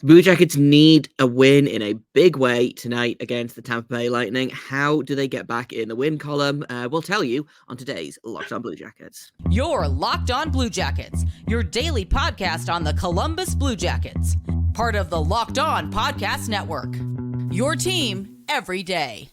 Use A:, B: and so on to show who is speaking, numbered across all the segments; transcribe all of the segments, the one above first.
A: The Blue Jackets need a win in a big way tonight against the Tampa Bay Lightning. How do they get back in the win column? We'll tell you on today's Locked On Blue Jackets.
B: You're Locked On Blue Jackets, your daily podcast on the Columbus Blue Jackets, part of the Locked On Podcast Network. Your team every day.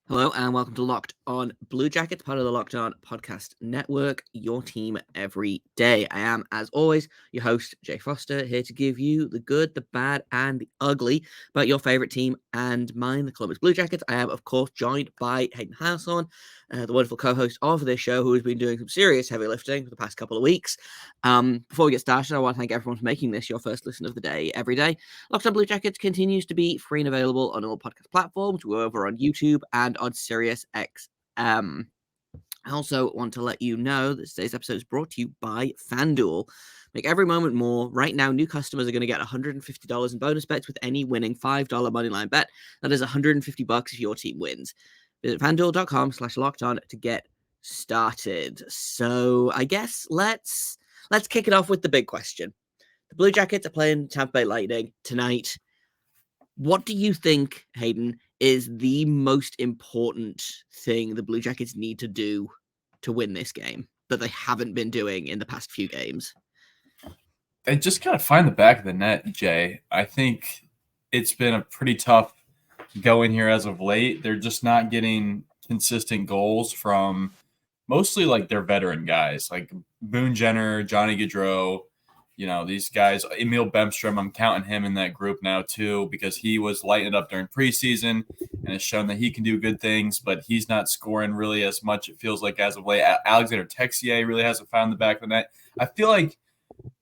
A: Hello and welcome to Locked On Blue Jackets, part of the Locked On Podcast Network, your team every day. I am, as always, your host, Jay Foster, here to give you the good, the bad, and the ugly about your favorite team and mine, the Columbus Blue Jackets. I am, of course, joined by Hayden Householm, the wonderful co-host of this show, who has been doing some serious heavy lifting for the past couple of weeks. Before we get started, I want to thank everyone for making this your first listen of the day every day. Locked On Blue Jackets continues to be free and available on all podcast platforms. We're over on YouTube and on Sirius XM. I also want to let you know that today's episode is brought to you by FanDuel. Make every moment more. Right now, new customers are going to get $150 in bonus bets with any winning $5 moneyline bet. That is $150 if your team wins. Visit FanDuel.com/lockedon to get started. So I guess let's kick it off with the big question. The Blue Jackets are playing Tampa Bay Lightning tonight. What do you think, Hayden, is the most important thing the Blue Jackets need to do to win this game that they haven't been doing in the past few games?
C: They just got to find the back of the net, Jay. I think it's been a pretty tough going here as of late. They're just not getting consistent goals from mostly like their veteran guys, like Boone Jenner, Johnny Gaudreau. You know, these guys, Emil Bemstrom, I'm counting him in that group now too, because he was lighting it up during preseason and has shown that he can do good things, but he's not scoring really as much, it feels like, as of late. Alexander Texier really hasn't found the back of the net. I feel like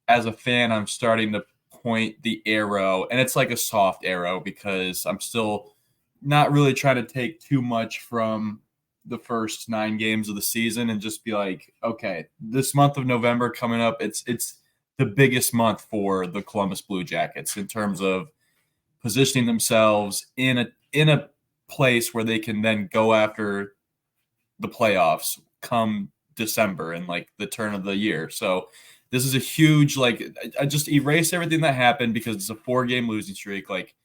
C: as a fan, I'm starting to point the arrow, and it's like a soft arrow because I'm still not really trying to take too much from the first 9 games of the season and just be like, okay, this month of November coming up, it's the biggest month for the Columbus Blue Jackets in terms of positioning themselves in a place where they can then go after the playoffs come December and like the turn of the year. So this is a huge, like, I just erase everything that happened because it's a 4-game losing streak. Like,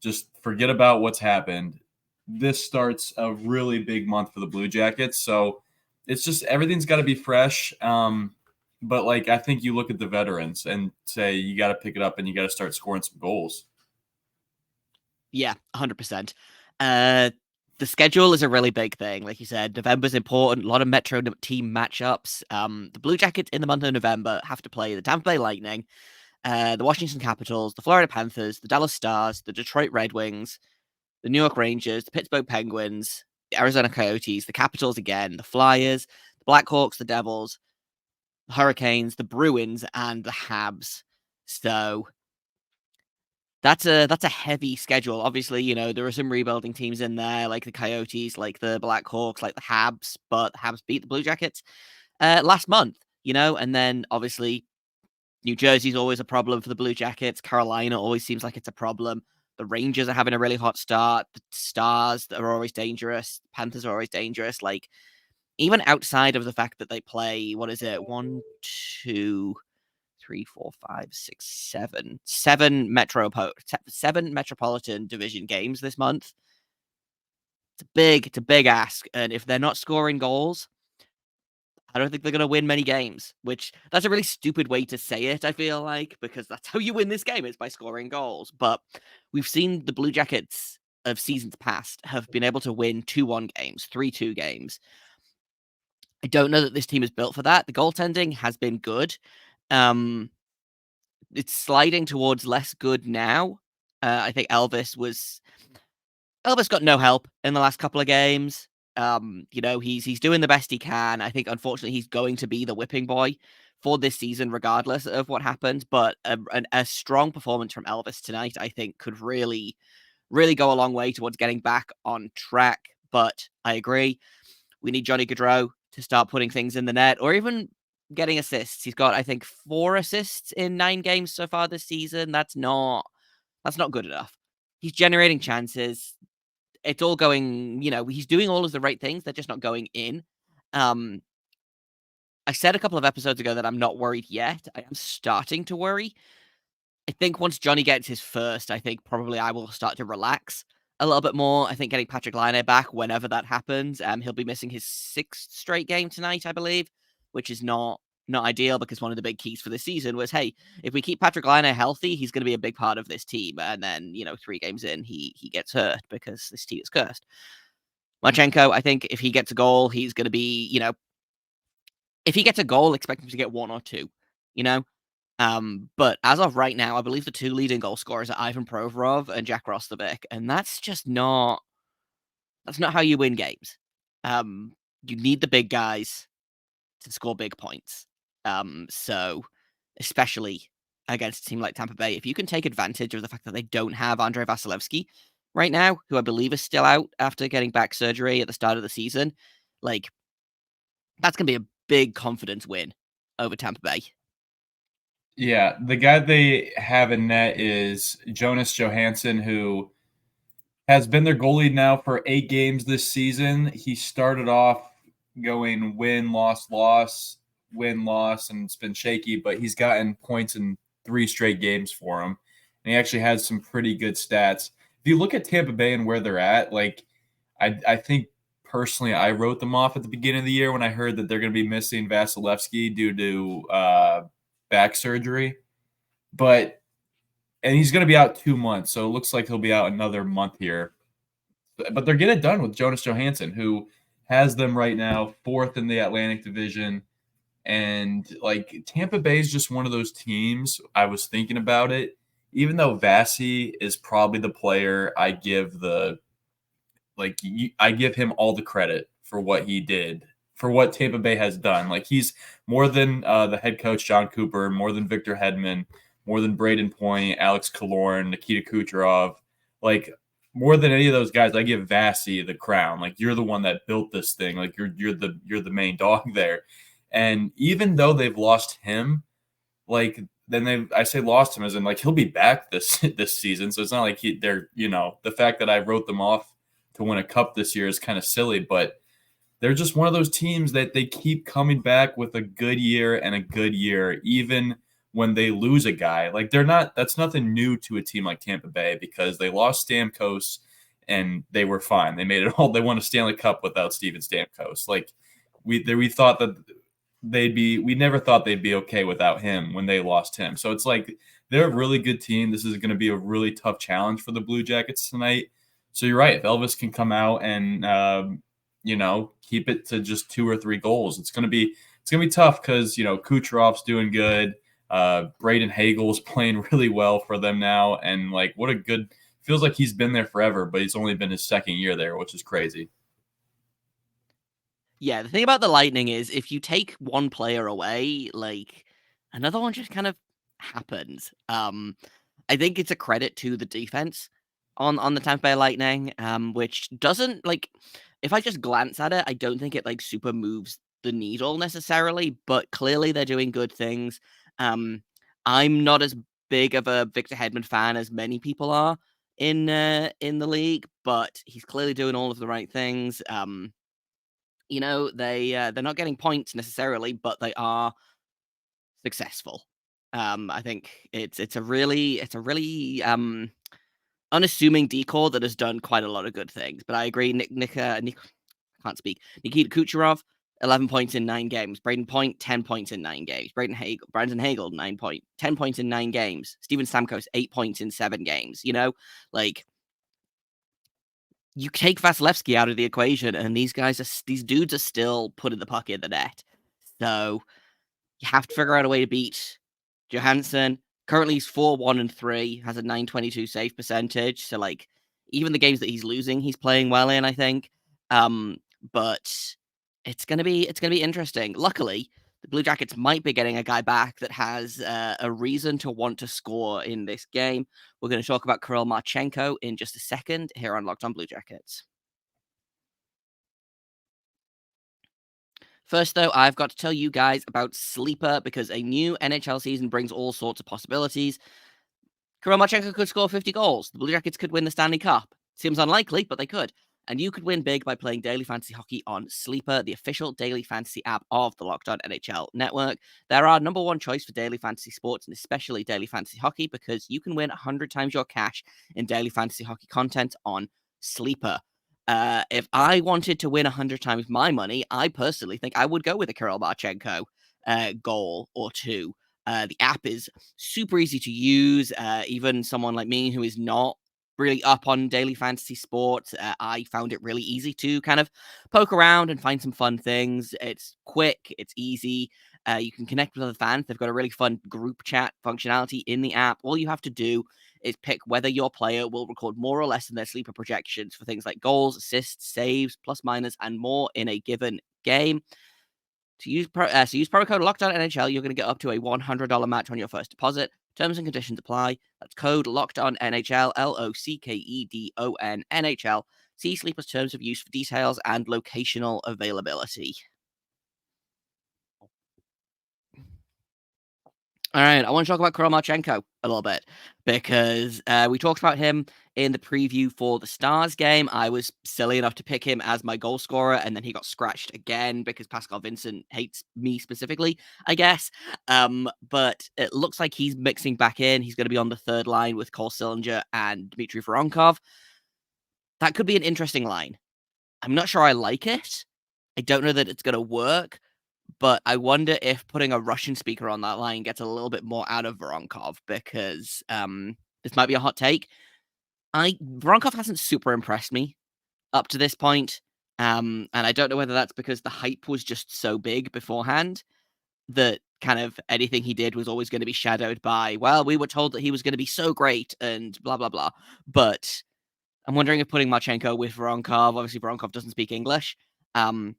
C: just forget about what's happened. This starts a really big month for the Blue Jackets. So it's just everything's got to be fresh. But, like, I think you look at the veterans and say you got to pick it up and you got to start scoring some goals.
A: Yeah, 100%. The schedule is a really big thing. Like you said, November's important. A lot of Metro team matchups. The Blue Jackets in the month of November have to play the Tampa Bay Lightning, the Washington Capitals, the Florida Panthers, the Dallas Stars, the Detroit Red Wings, the New York Rangers, the Pittsburgh Penguins, the Arizona Coyotes, the Capitals again, the Flyers, the Blackhawks, the Devils, the Hurricanes, the Bruins, and the Habs. So that's a heavy schedule. Obviously, you know, there are some rebuilding teams in there, like the Coyotes, like the Blackhawks, like the Habs, but the Habs beat the Blue Jackets last month, you know, and then obviously New Jersey's always a problem for the Blue Jackets. Carolina always seems like it's a problem. The Rangers are having a really hot start. The Stars are always dangerous. Panthers are always dangerous. Like, even outside of the fact that they play, what is it? 1, 2, 3, 4, 5, 6, 7. 7 Metropolitan Division games this month. It's a big ask. And if they're not scoring goals, I don't think they're going to win many games, which that's a really stupid way to say it, I feel like, because that's how you win this game, is by scoring goals. But we've seen the Blue Jackets of seasons past have been able to win 2-1 games, 3-2 games. I don't know that this team is built for that. The goaltending has been good. It's sliding towards less good now. I think Elvis got no help in the last couple of games. You know, he's doing the best he can. I think, unfortunately, he's going to be the whipping boy for this season, regardless of what happens. But a strong performance from Elvis tonight, I think, could really, really go a long way towards getting back on track. But I agree, we need Johnny Gaudreau to start putting things in the net, or even getting assists. He's got, I think, 4 assists in 9 games so far this season. That's not good enough. He's generating chances. It's all going, he's doing all of the right things. They're just not going in. I said a couple of episodes ago that I'm not worried yet. I am starting to worry. I think once Johnny gets his first, I think probably I will start to relax a little bit more. I think getting Patrick Laine back whenever that happens, he'll be missing his 6th straight game tonight, I believe, which is not ideal because one of the big keys for this season was, hey, if we keep Patrick Laine healthy, he's going to be a big part of this team. And then, 3 games in, he gets hurt because this team is cursed. Marchenko, I think if he gets a goal, he's going to be, if he gets a goal, expect him to get 1 or 2, But as of right now, I believe the 2 leading goal scorers are Ivan Provorov and Jack Roslovic, and that's just not how you win games. You need the big guys to score big points. So especially against a team like Tampa Bay, if you can take advantage of the fact that they don't have Andrei Vasilevsky right now, who I believe is still out after getting back surgery at the start of the season, that's going to be a big confidence win over Tampa Bay.
C: Yeah, the guy they have in net is Jonas Johansson, who has been their goalie now for 8 games this season. He started off going win, loss, win, loss, and it's been shaky, but he's gotten points in 3 straight games for him. And he actually has some pretty good stats. If you look at Tampa Bay and where they're at, I think personally I wrote them off at the beginning of the year when I heard that they're going to be missing Vasilevsky due to back surgery. And he's going to be out 2 months, so it looks like he'll be out another month here. But they're getting it done with Jonas Johansson, who has them right now 4th in the Atlantic Division. And Tampa Bay is just one of those teams. I was thinking about it. Even though Vasi is probably the player, I give him all the credit for what he did, for what Tampa Bay has done. He's more than the head coach John Cooper, more than Victor Hedman, more than Braden Point, Alex Killorn, Nikita Kucherov. More than any of those guys, I give Vasi the crown. You're the one that built this thing. You're the main dog there. And even though they've lost him, I say lost him as in he'll be back this season. So it's not like they're the fact that I wrote them off to win a cup this year is kind of silly, but they're just one of those teams that they keep coming back with a good year and a good year, even when they lose a guy. That's nothing new to a team like Tampa Bay because they lost Stamkos and they were fine. They made it all. They won a Stanley Cup without Steven Stamkos. We thought that we never thought they'd be okay without him when they lost him. So it's they're a really good team. This is going to be a really tough challenge for the Blue Jackets tonight. So you're right. If Elvis can come out and keep it to just 2 or 3 goals, it's going to be tough because Kucherov's doing good. Braden Hagel's playing really well for them now, and feels like he's been there forever, but he's only been his 2nd year there, which is crazy.
A: Yeah, the thing about the Lightning is if you take one player away, another one just kind of happens. I think it's a credit to the defense on the Tampa Bay Lightning, which doesn't if I just glance at it, I don't think it super moves the needle necessarily, but clearly they're doing good things. I'm not as big of a Victor Hedman fan as many people are in the league, but he's clearly doing all of the right things. They're not getting points necessarily, but they are successful. I think it's a really unassuming decor that has done quite a lot of good things. But I agree, I can't speak. Nikita Kucherov, 11 points in 9 games. Braden Point, 10 points in 9 games. Brandon Hagel, 10 points in 9 games. Steven Stamkos, 8 points in 7 games. You take Vasilevsky out of the equation, and these dudes are still putting the puck in the net. So you have to figure out a way to beat Johansson. Currently, he's 4-1-3, has a .922 save percentage. So, even the games that he's losing, he's playing well in, I think. But it's gonna be interesting. Luckily, the Blue Jackets might be getting a guy back that has a reason to want to score in this game. We're going to talk about Kirill Marchenko in just a second here on Locked On Blue Jackets. First, though, I've got to tell you guys about Sleeper because a new NHL season brings all sorts of possibilities. Kirill Marchenko could score 50 goals. The Blue Jackets could win the Stanley Cup. Seems unlikely, but they could. And you could win big by playing Daily Fantasy Hockey on Sleeper, the official daily fantasy app of the Locked On NHL network. They're our number one choice for daily fantasy sports, and especially daily fantasy hockey, because you can win 100 times your cash in daily fantasy hockey content on Sleeper. If I wanted to win 100 times my money, I personally think I would go with a Kirill Marchenko goal or two. The app is super easy to use. Even someone like me who is not really up on daily fantasy sports, I found it really easy to kind of poke around and find some fun things. It's quick, it's easy. You can connect with other fans. They've got a really fun group chat functionality in the app. All you have to do is pick whether your player will record more or less than their sleeper projections for things like goals, assists, saves, plus minus, and more in a given game. Use promo code LOCKEDONNHL, you're going to get up to a $100 match on your first deposit. Terms and conditions apply. That's code LOCKEDONNHL, LOCKEDONNHL. See Sleeper's terms of use for details and locational availability. All right, I want to talk about Kirill Marchenko a little bit because we talked about him in the preview for the Stars game. I was silly enough to pick him as my goal scorer, and then he got scratched again because Pascal Vincent hates me specifically, I guess. But it looks like he's mixing back in. He's going to be on the third line with Cole Sillinger and Dmitry Voronkov. That could be an interesting line. I'm not sure I like it. I don't know that it's going to work. But I wonder if putting a Russian speaker on that line gets a little bit more out of Voronkov, because this might be a hot take. Voronkov hasn't super impressed me up to this point, and I don't know whether that's because the hype was just so big beforehand that kind of anything he did was always going to be shadowed by, well, we were told that he was going to be so great and blah, blah, blah. But I'm wondering if putting Marchenko with Voronkov, obviously Voronkov doesn't speak English, having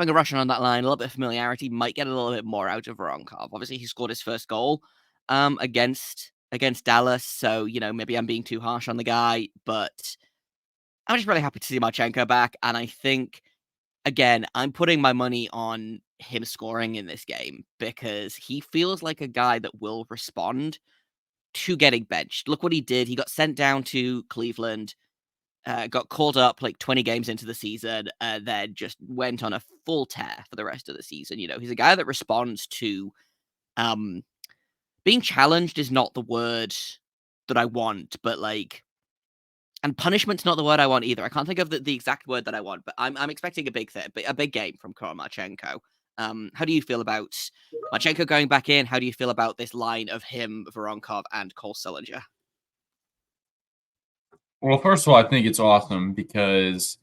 A: a Russian on that line, a little bit of familiarity might get a little bit more out of Voronkov. Obviously, he scored his first goal against Dallas, so, maybe I'm being too harsh on the guy, but I'm just really happy to see Marchenko back, and I think, again, I'm putting my money on him scoring in this game because he feels like a guy that will respond to getting benched. Look what he did. He got sent down to Cleveland, got called up like 20 games into the season, then just went on a full tear for the rest of the season. He's a guy that responds to being challenged is not the word that I want, but and punishment's not the word I want either. I can't think of the exact word that I want, but I'm expecting a big game from Kirill Marchenko. How do you feel about Marchenko going back in? How do you feel about this line of him, Voronkov, and Cole Sillinger?
C: Well, first of all, I think it's awesome because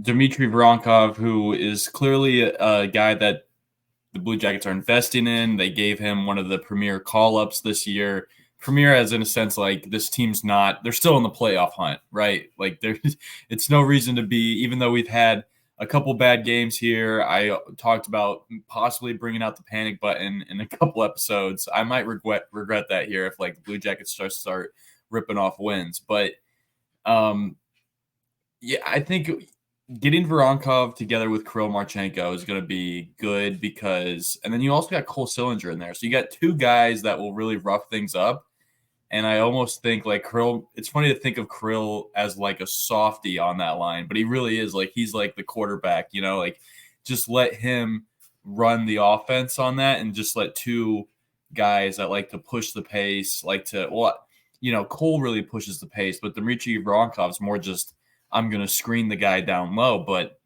C: Dmitry Voronkov, who is clearly a guy that the Blue Jackets are investing in, they gave him one of the premier call-ups this year. Premier as in a sense like this team's they're still in the playoff hunt, right? Like it's no reason to be, even though we've had a couple bad games here. I talked about possibly bringing out the panic button in a couple episodes. I might regret that here if the Blue Jackets start ripping off wins. But yeah, I think getting Voronkov together with Kirill Marchenko is going to be good and then you also got Cole Sillinger in there. So you got two guys that will really rough things up. And I almost think Kirill, it's funny to think of Kirill as a softie on that line, but he really is he's the quarterback, just let him run the offense on that and just let two guys that like to push the pace, Cole really pushes the pace, but Dmitry Voronkov's more just, I'm going to screen the guy down low. But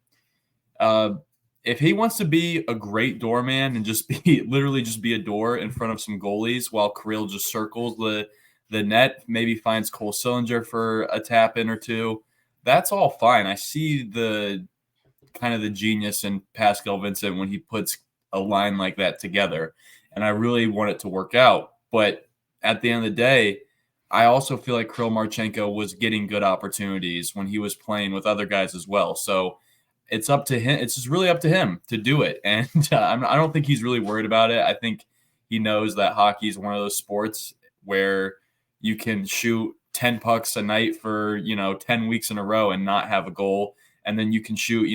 C: if he wants to be a great doorman and just be a door in front of some goalies while Kirill just circles the net, maybe finds Cole Sillinger for a tap in or two, that's all fine. I see the kind of the genius in Pascal Vincent when he puts a line like that together, and I really want it to work out. But at the end of the day, I also feel like Kirill Marchenko was getting good opportunities when he was playing with other guys as well. So it's up to him. It's just really up to him to do it. And I don't think he's really worried about it. I think he knows that hockey is one of those sports where you can shoot 10 pucks a night for, 10 weeks in a row and not have a goal. And then you can shoot,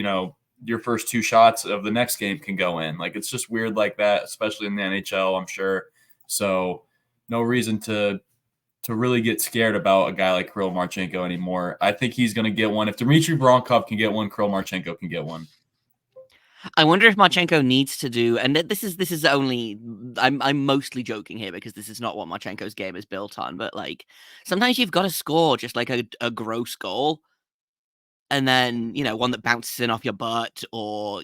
C: your first two shots of the next game can go in. It's just weird like that, especially in the NHL, I'm sure. So no reason to to really get scared about a guy like Kirill Marchenko anymore. I think he's going to get one. If Dmitry Voronkov can get one, Kirill Marchenko can get one.
A: I wonder if Marchenko needs to do, and this is only, I'm mostly joking here because this is not what Marchenko's game is built on, but like sometimes you've got to score just like a gross goal. And then, one that bounces in off your butt or,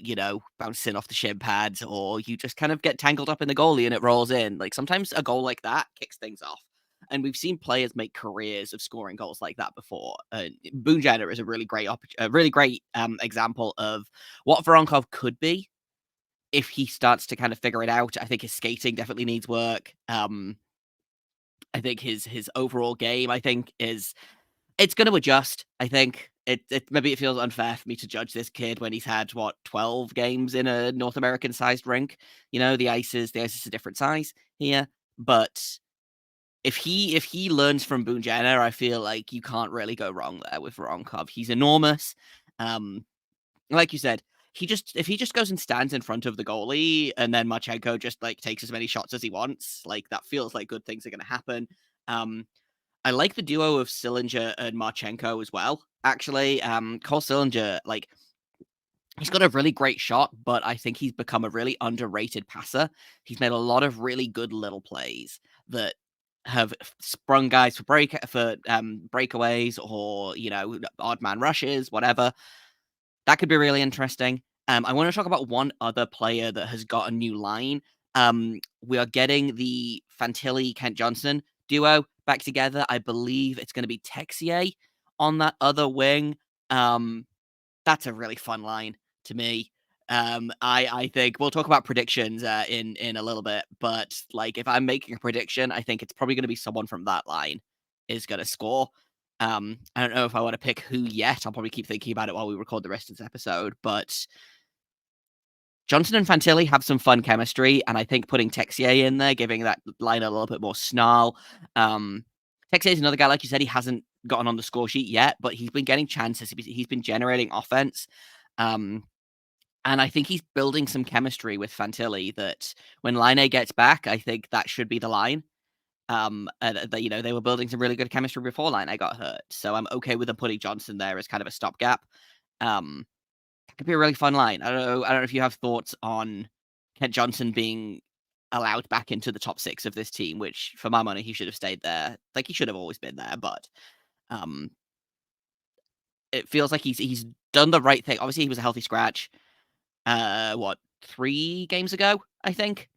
A: bounces in off the shin pads, or you just kind of get tangled up in the goalie and it rolls in. Like sometimes a goal like that kicks things off. And we've seen players make careers of scoring goals like that before. Boone Jenner is a really great example of what Voronkov could be if he starts to kind of figure it out. I think his skating definitely needs work. I think his overall game, it's going to adjust. I think maybe it feels unfair for me to judge this kid when he's had 12 games in a North American sized rink. The ice is a different size here, but if he learns from Boone Jenner, I feel like you can't really go wrong there with Voronkov. He's enormous. Like you said, if he just goes and stands in front of the goalie and then Marchenko just like takes as many shots as he wants, like that feels like good things are going to happen. I like the duo of Sillinger and Marchenko as well. Actually, Cole Sillinger, like, he's got a really great shot, but I think he's become a really underrated passer. He's made a lot of really good little plays that have sprung guys for breakaways or odd man rushes, whatever. That could be really interesting. I want to talk about one other player that has got a new line. We are getting the Fantilli Kent Johnson duo back together. I believe it's going to be Texier on that other wing. That's a really fun line to me. I think we'll talk about predictions in a little bit, but like if I'm making a prediction, I think it's probably going to be someone from that line is going to score. I don't know if I want to pick who yet. I'll probably keep thinking about it while we record the rest of this episode, but Johnson and Fantilli have some fun chemistry, and I think putting Texier in there, giving that line a little bit more snarl. Texier is another guy, like you said, he hasn't gotten on the score sheet yet, but he's been getting chances. He's been generating offense. And I think he's building some chemistry with Fantilli that when Laine gets back, I think that should be the line. They were building some really good chemistry before Laine got hurt. So I'm okay with them putting Johnson there as kind of a stopgap. It could be a really fun line. I don't know if you have thoughts on Kent Johnson being allowed back into the top 6 of this team, which for my money, he should have stayed there. Like he should have always been there, but it feels like he's done the right thing. Obviously, he was a healthy scratch. 3 games ago, I think,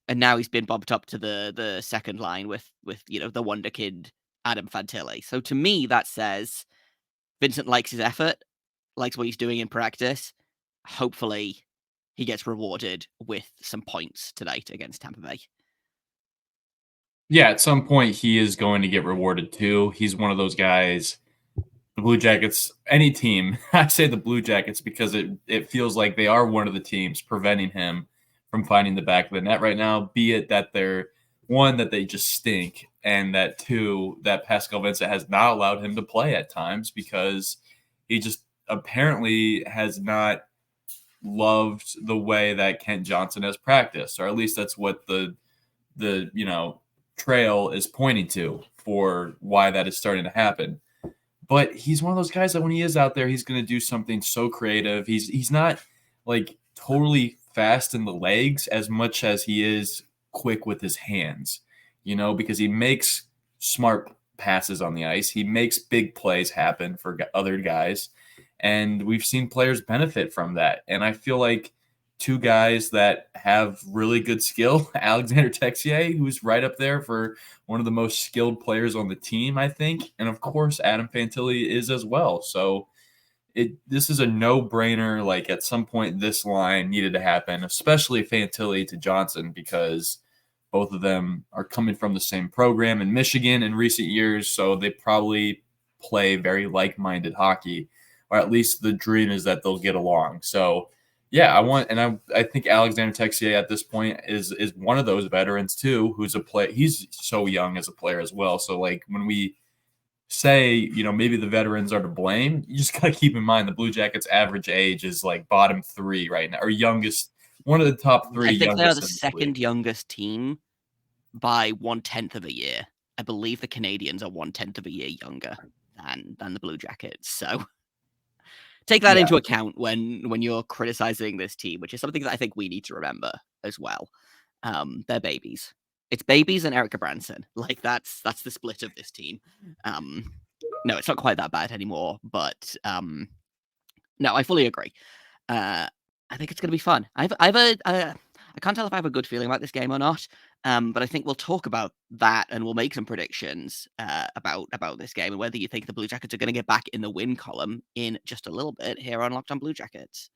A: and now he's been bumped up to the second line with the wonder kid Adam Fantilli. So to me, that says Vincent likes his effort, likes what he's doing in practice. Hopefully, he gets rewarded with some points tonight against Tampa Bay.
C: Yeah, at some point he is going to get rewarded too. He's one of those guys. The Blue Jackets, any team, I say the Blue Jackets because it feels like they are one of the teams preventing him from finding the back of the net right now, be it that they're one, that they just stink, and that two, that Pascal Vincent has not allowed him to play at times because he just apparently has not loved the way that Kent Johnson has practiced, or at least that's what the trail is pointing to for why that is starting to happen. But he's one of those guys that when he is out there, he's going to do something so creative. He's not like totally fast in the legs as much as he is quick with his hands, because he makes smart passes on the ice. He makes big plays happen for other guys. And we've seen players benefit from that. And I feel like 2 guys that have really good skill, Alexander Texier, who's right up there for one of the most skilled players on the team, I think. And of course, Adam Fantilli is as well. So this is a no-brainer. Like at some point, this line needed to happen, especially Fantilli to Johnson, because both of them are coming from the same program in Michigan in recent years. So they probably play very like-minded hockey, or at least the dream is that they'll get along. So yeah, I think Alexander Texier at this point is one of those veterans too, who's a player. He's so young as a player as well. So like when we say, maybe the veterans are to blame, you just got to keep in mind the Blue Jackets average age is like bottom 3 right now, or youngest, one of the top 3.
A: I think they are the second youngest team by 1/10 of a year. I believe the Canadians are 1/10 of a year younger than the Blue Jackets. So take that into account when you're criticizing this team, which is something that I think we need to remember as well. They're babies. It's babies and Erica Branson. Like that's the split of this team. No, it's not quite that bad anymore, but no, I fully agree. I think it's going to be fun. I can't tell if I have a good feeling about this game or not. But I think we'll talk about that and we'll make some predictions about this game and whether you think the Blue Jackets are going to get back in the win column in just a little bit here on Locked On Blue Jackets.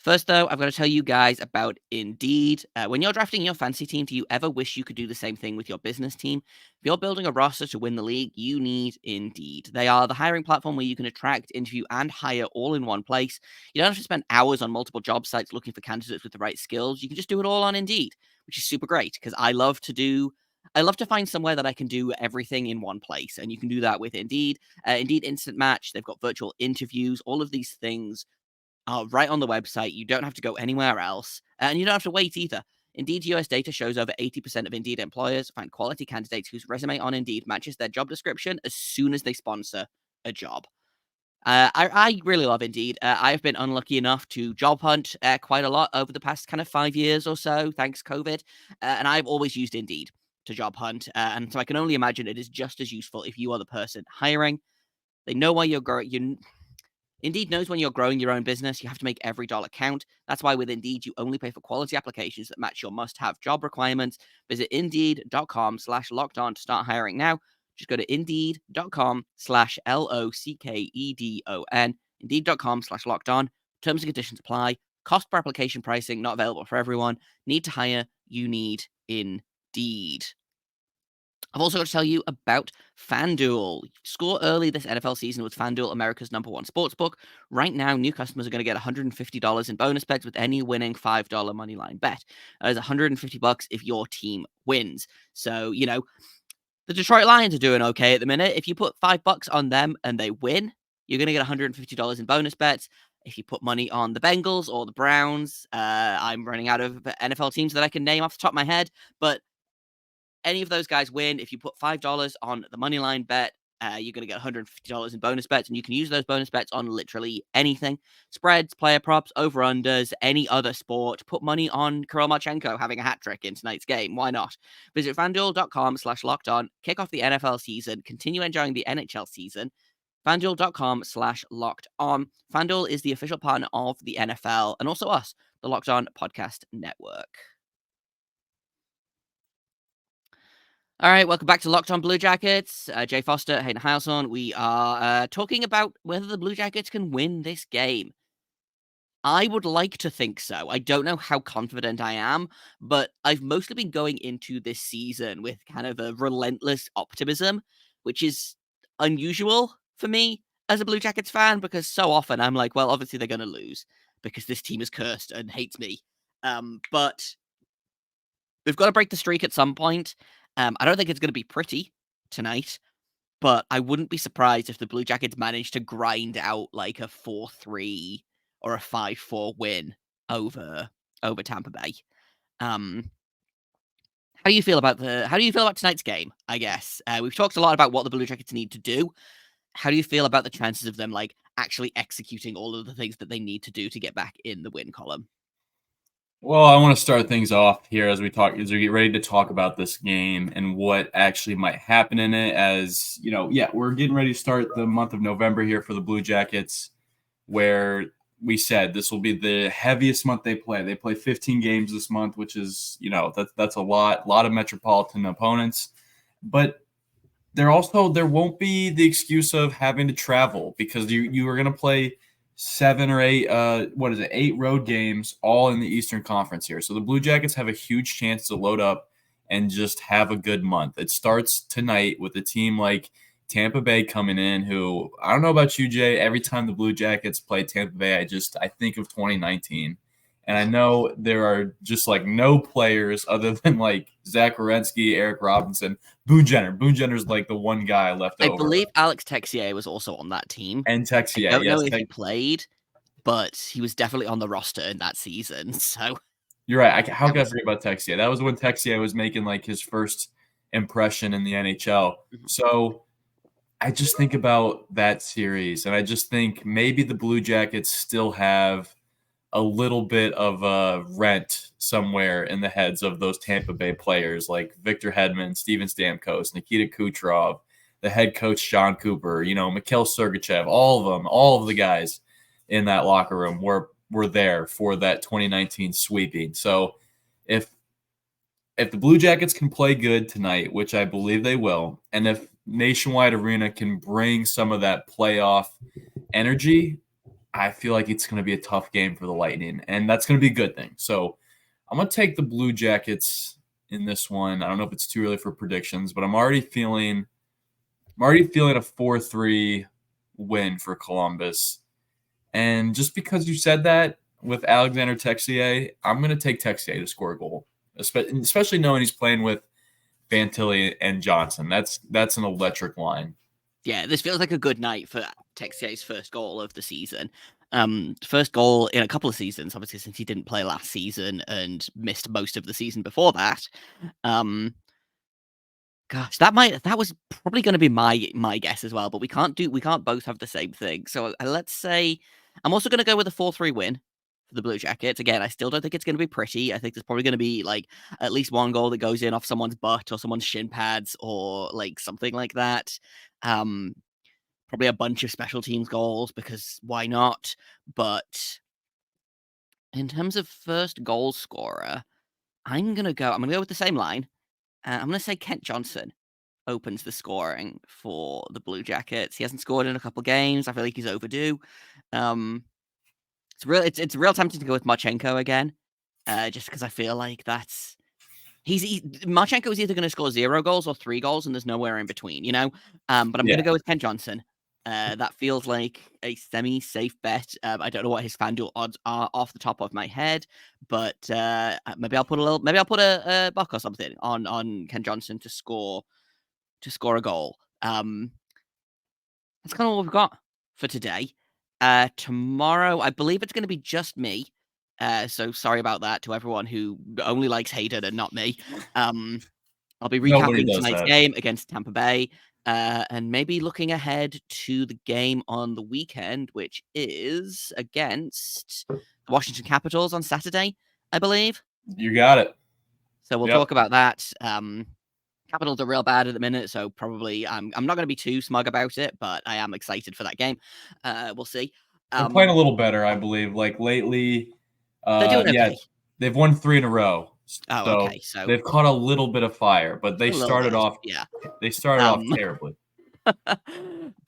A: First, though, I've got to tell you guys about Indeed. When you're drafting your fantasy team, do you ever wish you could do the same thing with your business team? If you're building a roster to win the league, you need Indeed. They are the hiring platform where you can attract, interview, and hire all in one place. You don't have to spend hours on multiple job sites looking for candidates with the right skills. You can just do it all on Indeed, which is super great because I love to find somewhere that I can do everything in one place, and you can do that with Indeed. Indeed Instant Match, they've got virtual interviews, all of these things are right on the website. You don't have to go anywhere else, and you don't have to wait either. Indeed US data shows over 80% of Indeed employers find quality candidates whose resume on Indeed matches their job description as soon as they sponsor a job. I really love Indeed. I've been unlucky enough to job hunt quite a lot over the past kind of 5 years or so, thanks COVID, and I've always used Indeed to job hunt, and so I can only imagine it is just as useful if you are the person hiring. They know why you're growing. Indeed knows when you're growing your own business, you have to make every dollar count. That's why with Indeed, you only pay for quality applications that match your must-have job requirements. Visit Indeed.com/lockedon to start hiring now. Just go to Indeed.com/LOCKEDON. Indeed.com/lockedon. Terms and conditions apply. Cost per application pricing not available for everyone. Need to hire? You need Indeed. I've also got to tell you about FanDuel. Score early this NFL season with FanDuel, America's #1 sportsbook. Right now, new customers are going to get $150 in bonus bets with any winning $5 moneyline bet. That is $150 if your team wins. So, the Detroit Lions are doing okay at the minute. If you put $5 on them and they win, you're going to get $150 in bonus bets. If you put money on the Bengals or the Browns, I'm running out of NFL teams that I can name off the top of my head, but any of those guys win. If you put $5 on the money line bet, you're going to get $150 in bonus bets, and you can use those bonus bets on literally anything. Spreads, player props, over-unders, any other sport. Put money on Kirill Marchenko having a hat trick in tonight's game. Why not? Visit FanDuel.com/lockedon. Kick off the NFL season. Continue enjoying the NHL season. FanDuel.com/lockedon. FanDuel is the official partner of the NFL and also us, the Locked On Podcast Network. All right, welcome back to Locked On Blue Jackets. Jay Foster, Hayden Heilson. We are talking about whether the Blue Jackets can win this game. I would like to think so. I don't know how confident I am, but I've mostly been going into this season with kind of a relentless optimism, which is unusual for me as a Blue Jackets fan because so often I'm like, well, obviously they're going to lose because this team is cursed and hates me. But we've got to break the streak at some point. I don't think it's going to be pretty tonight, but I wouldn't be surprised if the Blue Jackets manage to grind out like a 4-3 or a 5-4 win over Tampa Bay. How do you feel about tonight's game? I guess we've talked a lot about what the Blue Jackets need to do. How do you feel about the chances of them like actually executing all of the things that they need to do to get back in the win column?
C: Well, I want to start things off here as we get ready to talk about this game and what actually might happen in it. As we're getting ready to start the month of November here for the Blue Jackets, where we said this will be the heaviest month they play. They play 15 games this month, which is that's a lot of metropolitan opponents. But there won't be the excuse of having to travel because you are going to play 7 or 8, 8 road games all in the Eastern Conference here. So the Blue Jackets have a huge chance to load up and just have a good month. It starts tonight with a team like Tampa Bay coming in, who I don't know about you, Jay. Every time the Blue Jackets play Tampa Bay, I think of 2019. And I know there are just like no players other than like Zach Werenski, Eric Robinson, Boone Jenner. Boone Jenner's like the one guy left over.
A: I believe Alex Texier was also on that team.
C: And Texier,
A: I don't know if he played, but he was definitely on the roster in that season. So
C: You're right. How can I forget about Texier? That was when Texier was making like his first impression in the NHL. So I just think about that series, and I just think maybe the Blue Jackets still have a little bit of a rent somewhere in the heads of those Tampa Bay players like Victor Hedman, Steven Stamkos, Nikita Kucherov, the head coach Sean Cooper, Mikhail Sergachev, all of the guys in that locker room were there for that 2019 sweeping. So if the Blue Jackets can play good tonight, which I believe they will, and if Nationwide Arena can bring some of that playoff energy, I feel like it's going to be a tough game for the Lightning, and that's going to be a good thing. So I'm going to take the Blue Jackets in this one. I don't know if it's too early for predictions, but I'm already feeling a 4-3 win for Columbus. And just because you said that with Alexander Texier, I'm going to take Texier to score a goal, especially knowing he's playing with Fantilli and Johnson. That's an electric line.
A: Yeah, this feels like a good night for Texier's first goal of the season. First goal in a couple of seasons, obviously, since he didn't play last season and missed most of the season before that. Gosh, that was probably going to be my guess as well, but we can't both have the same thing. So let's say I'm also going to go with a 4-3 win for the Blue Jackets. Again, I still don't think it's going to be pretty. I think there's probably going to be like at least one goal that goes in off someone's butt or someone's shin pads or like something like that. Probably a bunch of special teams goals because why not? But in terms of first goal scorer, I'm gonna go with the same line. I'm gonna say Kent Johnson opens the scoring for the Blue Jackets. He hasn't scored in a couple games. I feel like he's overdue. It's real tempting to go with Marchenko again, just because I feel like Marchenko is either going to score 0 goals or 3 goals, and there's nowhere in between, But I'm going to go with Kent Johnson. That feels like a semi-safe bet. I don't know what his FanDuel odds are off the top of my head, but maybe I'll put a buck or something on Kent Johnson to score a goal. That's kind of what we've got for today. Tomorrow, I believe it's going to be just me. So sorry about that to everyone who only likes Hayden and not me. I'll be recapping tonight's game against Tampa Bay, and maybe looking ahead to the game on the weekend, which is against the Washington Capitals on Saturday, I believe.
C: You got it.
A: So we'll talk about that. Capitals are real bad at the minute, so probably I'm not going to be too smug about it, but I am excited for that game. We'll see.
C: They're playing a little better, I believe. Like lately,
A: they're doing okay.
C: Yeah, they've won 3 in a row.
A: Okay. So
C: they've caught a little bit of fire, but they started off.
A: Yeah,
C: they started off terribly.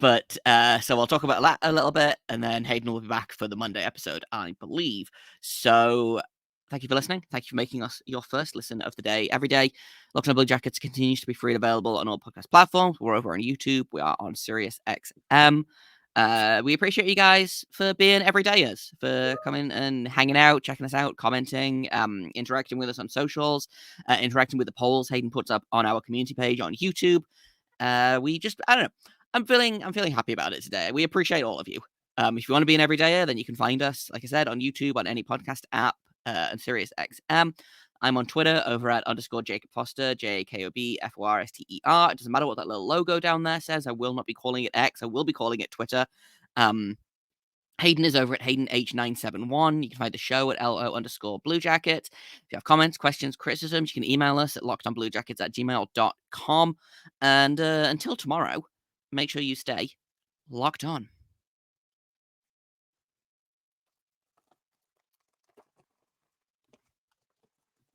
A: But so I'll talk about that a little bit, and then Hayden will be back for the Monday episode, I believe. So thank you for listening. Thank you for making us your first listen of the day every day. Locked On Blue Jackets continues to be free and available on all podcast platforms. We're over on YouTube. We are on Sirius XM. We appreciate you guys for being everydayers, for coming and hanging out, checking us out, commenting, interacting with us on socials, interacting with the polls Hayden puts up on our community page on YouTube. I don't know. I'm feeling happy about it today. We appreciate all of you. If you want to be an everydayer, then you can find us, like I said, on YouTube, on any podcast app, and Sirius XM. I'm on Twitter over at _Jacob Foster, JAKOBFORSTER. It doesn't matter what that little logo down there says. I will not be calling it X. I will be calling it Twitter. Hayden is over at HaydenH971. You can find the show at LO_Blue Jackets. If you have comments, questions, criticisms, you can email us at lockedonbluejackets@gmail.com. And until tomorrow, make sure you stay locked on.